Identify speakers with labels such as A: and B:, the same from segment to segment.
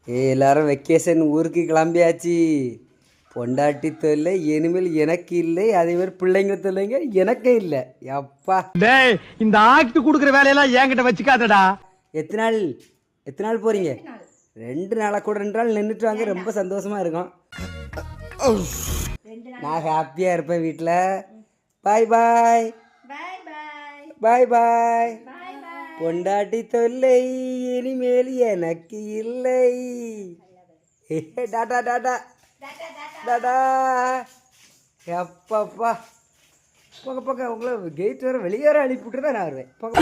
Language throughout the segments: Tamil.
A: எல்லாரும் வெக்கேஷன் ஊருக்கு கிளம்பியாச்சு. பொண்டாட்டி தொல்லை இனிமேல் எனக்கு இல்லை, அதே மாதிரி பிள்ளைங்க தொல்லைங்க எனக்கு இல்லை. அப்பா
B: டேய், இந்த ஆக்ட் கொடுக்குற வேலையெல்லாம் என்கிட்ட வச்சுக்காதடா.
A: எத்தனை நாள் போறீங்க? 2 நாளாக கூட 2 நாள் நின்றுட்டு வாங்க, ரொம்ப சந்தோஷமா இருக்கும். நான் ஹாப்பியாக இருப்பேன் வீட்டில். பாய் பாய் பாய் பாய். பொண்டாட்டி தொல்லை இனிமேல் எனக்கு இல்லை. டாடா டாடா டாடா. எப்பப்பா போக போக உங்களை கேட் வர வெளியேற அனுப்பிவிட்டு தான் நான் வருவேன். போக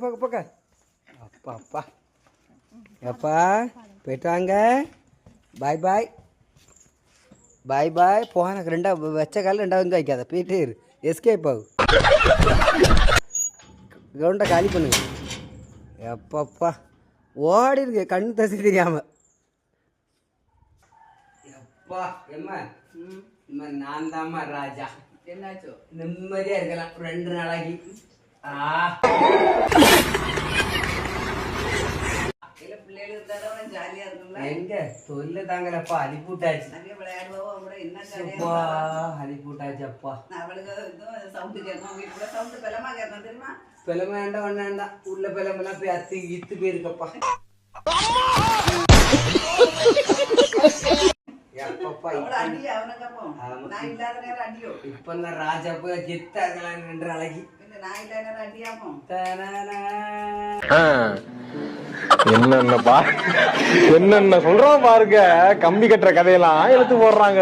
A: போக போக. அப்பா அப்பா எப்பா போயிட்டாங்க. பாய் பாய் பாய் பாய். போன 2 வச்ச காலம் 2வது வைக்காத, போயிட்டே இரு. எஸ்கேப் ஆகு, கிரவுண்டை காலி பண்ணுங்க. எப்பப்பா ஓடி இருக்கு, கண்ணு தசி தெரியாம. எப்பா எம்மா நான் தாம்மா ராஜா. என்னாச்சோ நிம்மதியா இருக்கலாம் 2 நாளைக்கு. எங்க தொல்ல தாங்கலப்பா, அனுப்பிவிட்டாச்சு. அனுப்பிவிட்டாச்சு அப்பா. பிளம வேண்டாம் ஒண்ணு வேண்டாம், உள்ள பிளமெல்லாம் போய் அத்து இத்து போயிருக்கப்பா. இப்ப ராஜா போய் ஜெத்தா இருக்கலாம் 2 நாளைக்கு.
C: என்னென்ன சொல்றோம் பாருங்க, கம்பி கட்டுற கதையெல்லாம் எடுத்து போடுறாங்க.